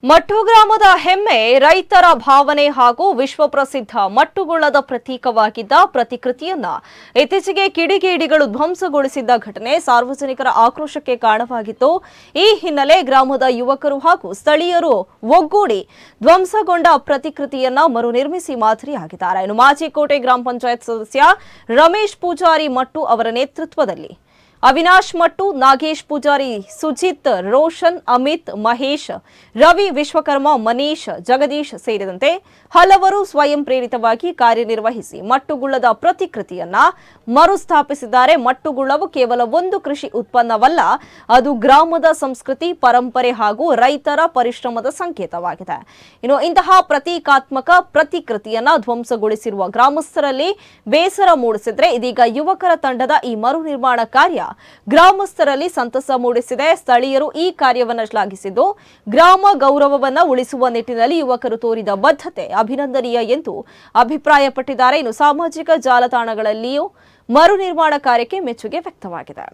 ಮಟ್ಟು ಗ್ರಾಮದ ಹೆಮ್ಮೆ ರೈತರ ಭಾವನೆ ಹಾಗೂ ವಿಶ್ವಪ್ರಸಿದ್ಧ ಮಟ್ಟುಗುಳ್ಳದ ಪ್ರತೀಕವಾಗಿದ್ದ ಪ್ರತಿಕೃತಿಯನ್ನ ಇತ್ತೀಚೆಗೆ ಕಿಡಿಗೇಡಿಗಳು ಧ್ವಂಸಗೊಳಿಸಿದ್ದ ಘಟನೆ ಸಾರ್ವಜನಿಕರ ಆಕ್ರೋಶಕ್ಕೆ ಕಾರಣವಾಗಿತ್ತು. ಈ ಹಿನ್ನೆಲೆ ಗ್ರಾಮದ ಯುವಕರು ಹಾಗೂ ಸ್ಥಳೀಯರು ಒಗ್ಗೂಡಿ ಧ್ವಂಸಗೊಂಡ ಪ್ರತಿಕೃತಿಯನ್ನ ಮರುನಿರ್ಮಿಸಿ ಮಾದರಿಯಾಗಿದ್ದಾರೆ. ಇನ್ನು ಮಾಚಿಕೋಟೆ ಗ್ರಾಮ ಪಂಚಾಯತ್ ಸದಸ್ಯ ರಮೇಶ್ ಪೂಜಾರಿ ಮಟ್ಟು ಅವರ ನೇತೃತ್ವದಲ್ಲಿ ಅವಿನಾಶ್ ಮಟ್ಟು, ನಾಗೇಶ್ ಪೂಜಾರಿ, ಸುಜಿತ್, ರೋಷನ್, ಅಮಿತ್, ಮಹೇಶ್, ರವಿ ವಿಶ್ವಕರ್ಮ, ಮನೀಶ್, ಜಗದೀಶ್ ಸೇರಿದಂತೆ ಹಲವರು ಸ್ವಯಂ ಪ್ರೇರಿತವಾಗಿ ಕಾರ್ಯನಿರ್ವಹಿಸಿ ಮಟ್ಟುಗುಳ್ಳದ ಪ್ರತಿಕೃತಿಯನ್ನ ಮರುಸ್ಥಾಪಿಸಿದ್ದಾರೆ. ಮಟ್ಟುಗುಳ್ಳವು ಕೇವಲ ಒಂದು ಕೃಷಿ ಉತ್ಪನ್ನವಲ್ಲ, ಅದು ಗ್ರಾಮದ ಸಂಸ್ಕೃತಿ, ಪರಂಪರೆ ಹಾಗೂ ರೈತರ ಪರಿಶ್ರಮದ ಸಂಕೇತವಾಗಿದೆ. ಇನ್ನು ಇಂತಹ ಪ್ರತೀಕಾತ್ಮಕ ಪ್ರತಿಕೃತಿಯನ್ನ ಧ್ವಂಸಗೊಳಿಸಿರುವ ಗ್ರಾಮಸ್ಥರಲ್ಲಿ ಬೇಸರ ಮೂಡಿಸಿದ್ರೆ, ಇದೀಗ ಯುವಕರ ತಂಡದ ಈ ಮರು ನಿರ್ಮಾಣ ಕಾರ್ಯ ಗ್ರಾಮಸ್ಥರಲ್ಲಿ ಸಂತಸ ಮೂಡಿಸಿದೆ. ಸ್ಥಳೀಯರು ಈ ಕಾರ್ಯವನ್ನು ಶ್ಲಾಘಿಸಿದ್ದು, ಗ್ರಾಮ ಗೌರವವನ್ನು ಉಳಿಸುವ ನಿಟ್ಟಿನಲ್ಲಿ ಯುವಕರು ತೋರಿದ ಬದ್ಧತೆ ಅಭಿನಂದನೀಯ ಎಂದು ಅಭಿಪ್ರಾಯಪಟ್ಟಿದ್ದಾರೆ. ಇನ್ನು ಸಾಮಾಜಿಕ ಜಾಲತಾಣಗಳಲ್ಲಿಯೂ ಮರು ನಿರ್ಮಾಣ ಕಾರ್ಯಕ್ಕೆ ಮೆಚ್ಚುಗೆ ವ್ಯಕ್ತವಾಗಿದೆ.